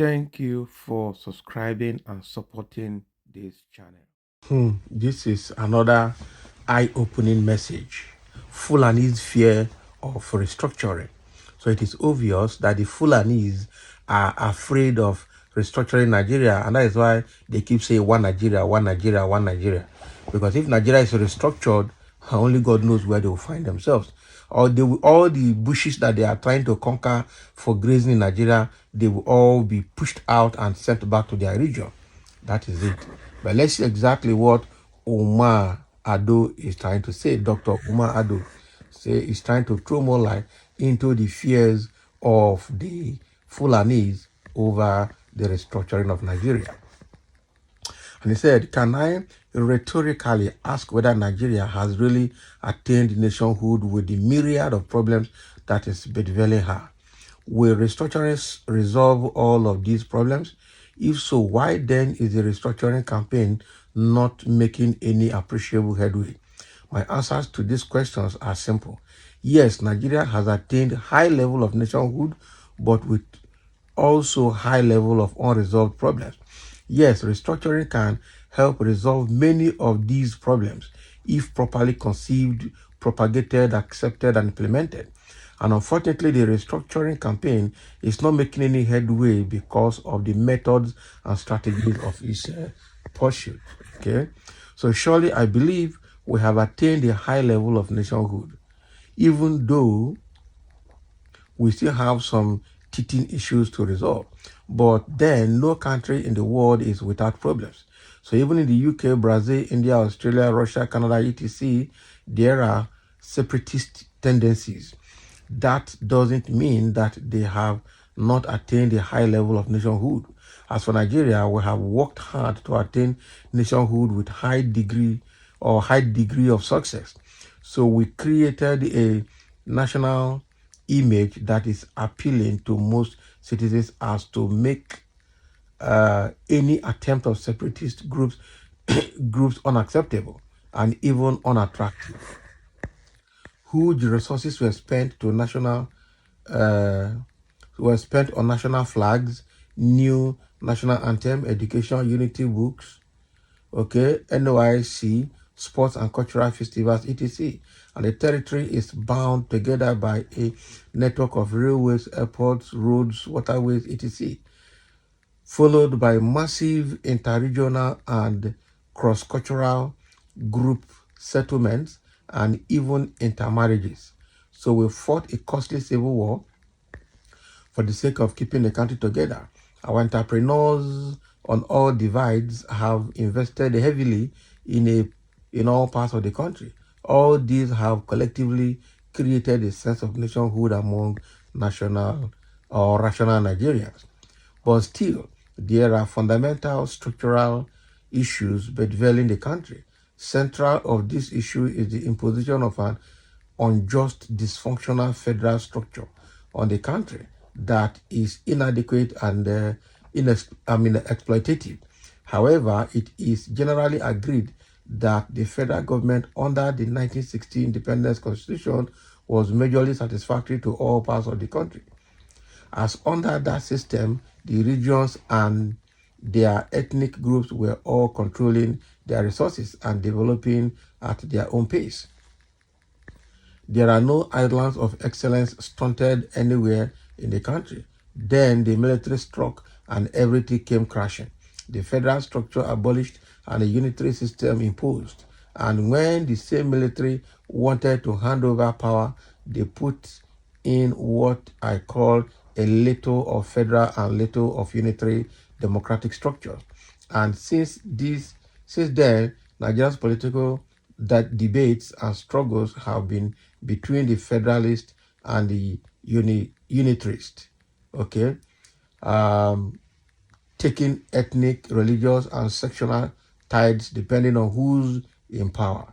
Thank you for subscribing and supporting this channel. This is another eye-opening message. Fulanis fear of restructuring. So it is obvious that the Fulanis are afraid of restructuring Nigeria, and that is why they keep saying one Nigeria, one Nigeria, one Nigeria. Because if Nigeria is restructured, only God knows where they will find themselves. Or all the bushes that they are trying to conquer for grazing in Nigeria, they will all be pushed out and sent back to their region. That is it. But let's see exactly what Umar Ardo is trying to say. Dr. Umar Ardo is trying to throw more light into the fears of the Fulanis over the restructuring of Nigeria. And he said, can I rhetorically ask whether Nigeria has really attained nationhood with the myriad of problems that is bedevailing her? Will restructuring resolve all of these problems? If so, why then is the restructuring campaign not making any appreciable headway? My answers to these questions are simple. Yes, Nigeria has attained high level of nationhood, but with also high level of unresolved problems. Yes, restructuring can help resolve many of these problems if properly conceived, propagated, accepted, and implemented. And unfortunately, the restructuring campaign is not making any headway because of the methods and strategies of its pursuit. Okay, so surely I believe we have attained a high level of nationhood, even though we still have some teething issues to resolve. But then no country in the world is without problems. So even in the UK, Brazil, India, Australia, Russia, Canada, etc., there are separatist tendencies. That doesn't mean that they have not attained a high level of nationhood. As for Nigeria, we have worked hard to attain nationhood with high degree of success. So we created a national image that is appealing to most citizens as to make any attempt of separatist groups unacceptable and even unattractive. Huge resources uh, were spent on national flags, new national anthem, education, unity books, okay, NYC, sports and cultural festivals, etc. And the territory is bound together by a network of railways, airports, roads, waterways, etc., followed by massive interregional and cross-cultural group settlements and even intermarriages. So we fought a costly civil war for the sake of keeping the country together. Our entrepreneurs on all divides have invested heavily in all parts of the country. All these have collectively created a sense of nationhood among national or rational Nigerians. But still, there are fundamental structural issues bedevailing the country. Central of this issue is the imposition of an unjust, dysfunctional federal structure on the country that is inadequate and exploitative. However, it is generally agreed that the federal government under the 1960 Independence Constitution was majorly satisfactory to all parts of the country. As under that system, the regions and their ethnic groups were all controlling their resources and developing at their own pace. There are no islands of excellence stunted anywhere in the country. Then the military struck and everything came crashing. The federal structure abolished and a unitary system imposed. And when the same military wanted to hand over power, they put in what I call a little of federal and little of unitary democratic structure. And since then, Nigeria's political debates and struggles have been between the federalist and the unitarist. Okay, um, taking ethnic, religious, and sectional tides depending on who's in power.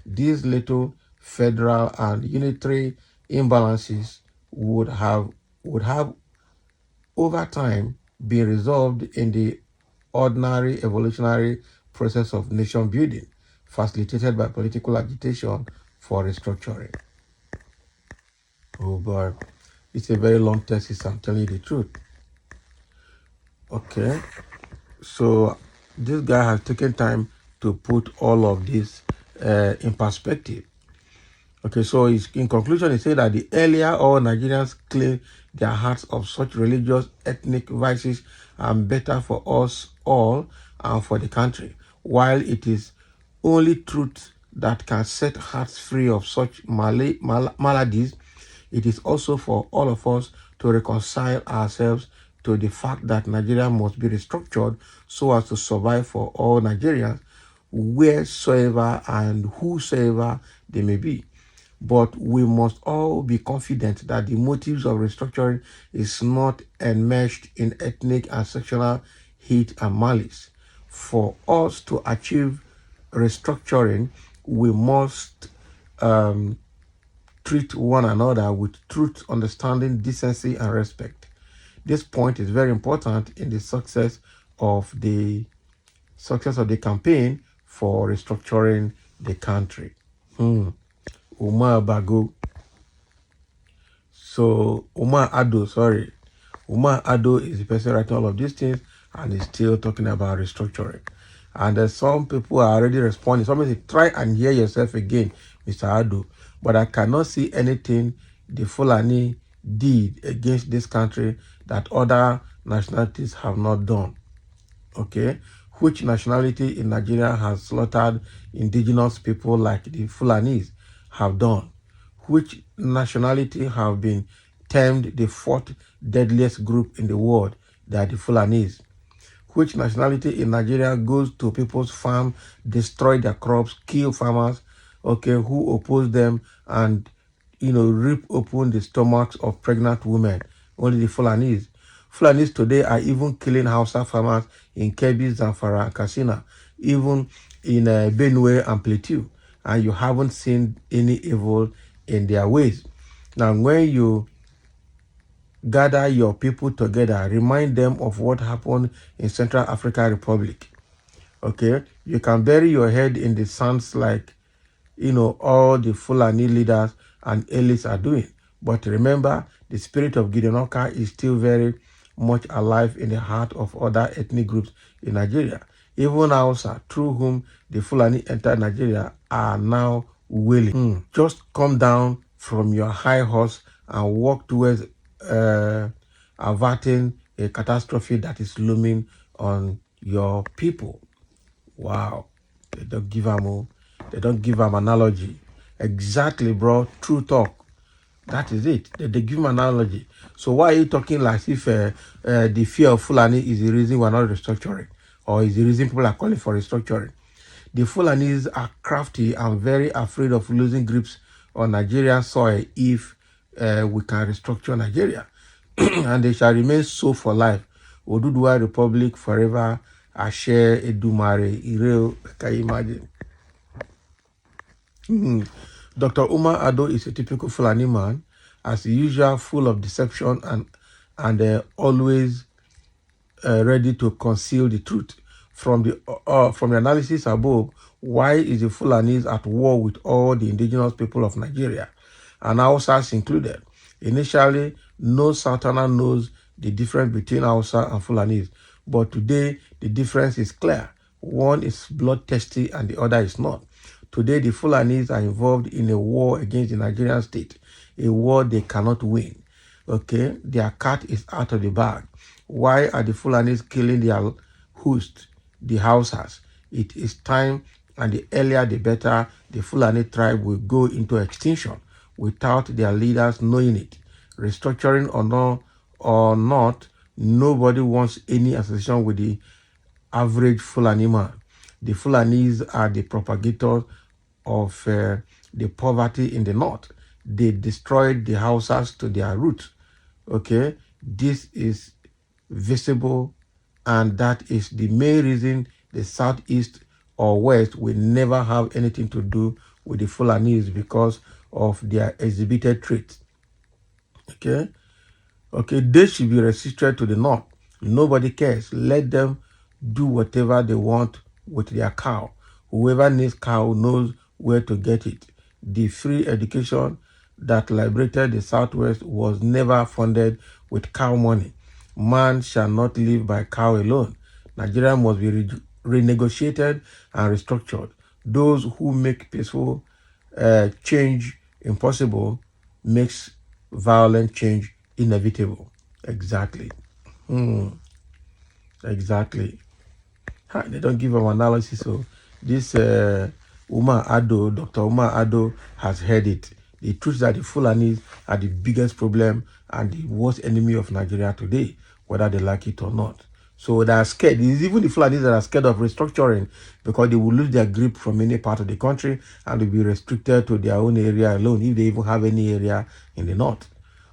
These little federal and unitary imbalances would have over time been resolved in the ordinary evolutionary process of nation building, facilitated by political agitation for restructuring. Oh boy, it's a very long thesis, I'm telling you the truth. Okay, so this guy has taken time to put all of this in perspective. Okay, so in conclusion, he said that the earlier all Nigerians claim their hearts of such religious, ethnic vices are better for us all and for the country, while it is only truth that can set hearts free of such maladies. It is also for all of us to reconcile ourselves to the fact that Nigeria must be restructured so as to survive for all Nigerians, wheresoever and whosoever they may be. But we must all be confident that the motives of restructuring is not enmeshed in ethnic and sectional hate and malice. For us to achieve restructuring, we must treat one another with truth, understanding, decency, and respect. This point is very important in the success of the campaign for restructuring the country. Umar Bago. So Umar Ardo, sorry. Umar Ardo is the person writing all of these things and is still talking about restructuring. And some people are already responding. Somebody say, try and hear yourself again, Mr. Ardo. But I cannot see anything the Fulani did against this country that other nationalities have not done. Okay? Which nationality in Nigeria has slaughtered indigenous people like the Fulanis have done? Which nationality have been termed the fourth deadliest group in the world? They are the Fulanis. Which nationality in Nigeria goes to people's farm, destroy their crops, kill farmers, okay, who oppose them and, rip open the stomachs of pregnant women? Only the Fulanis. Fulanis today are even killing Hausa farmers in Kebbi, Zamfara, and Katsina, even in Benue and Plateau. And you haven't seen any evil in their ways. Now, when you gather your people together, remind them of what happened in Central African Republic. Okay, you can bury your head in the sands like, all the Fulani leaders and elites are doing. But remember, the spirit of Gideon Oka is still very much alive in the heart of other ethnic groups in Nigeria. Even Hausa, through whom the Fulani entered Nigeria, are now willing. Just come down from your high horse and walk towards averting a catastrophe that is looming on your people. Wow. They don't give them analogy. Exactly, bro. True talk. That is it. They give him analogy. So why are you talking like if the fear of Fulani is the reason we're not restructuring? Or is the reason people are calling for restructuring? The Fulanis are crafty and very afraid of losing grips on Nigerian soil if we can restructure Nigeria. And they shall remain so for life. Oduduwa Republic forever. Ashe Edumare Ireo. Can you imagine? Dr. Umar Ardo is a typical Fulani man, as usual, full of deception and always ready to conceal the truth. From the analysis above, why is the Fulanis at war with all the indigenous people of Nigeria, and Hausas included? Initially, no Southerner knows the difference between Hausa and Fulanis, but today the difference is clear. One is bloodthirsty and the other is not. Today, the Fulanis are involved in a war against the Nigerian state, a war they cannot win. Okay, their cat is out of the bag. Why are the Fulanis killing their host, the Hausas? It is time, and the earlier the better. The Fulani tribe will go into extinction without their leaders knowing it. Restructuring or not, nobody wants any association with the average Fulani man. The Fulanis are the propagators of the poverty in the north. They destroyed the houses to their roots. Okay, this is visible, and that is the main reason the southeast or west will never have anything to do with the Fulanis because of their exhibited traits. Okay, they should be restricted to the north. Nobody cares. Let them do whatever they want with their cow. Whoever needs cow knows where to get it. The free education that liberated the Southwest was never funded with cow money. Man shall not live by cow alone. Nigeria must be renegotiated and restructured. Those who make peaceful change impossible makes violent change inevitable. Exactly. Exactly. They don't give an analysis. So this Dr. Umar Ardo has heard it. The truth is that the Fulanis are the biggest problem and the worst enemy of Nigeria today, whether they like it or not. So they are scared. It's even the Fulanis that are scared of restructuring because they will lose their grip from any part of the country and will be restricted to their own area alone if they even have any area in the north.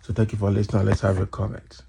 So thank you for listening. Let's have a comment.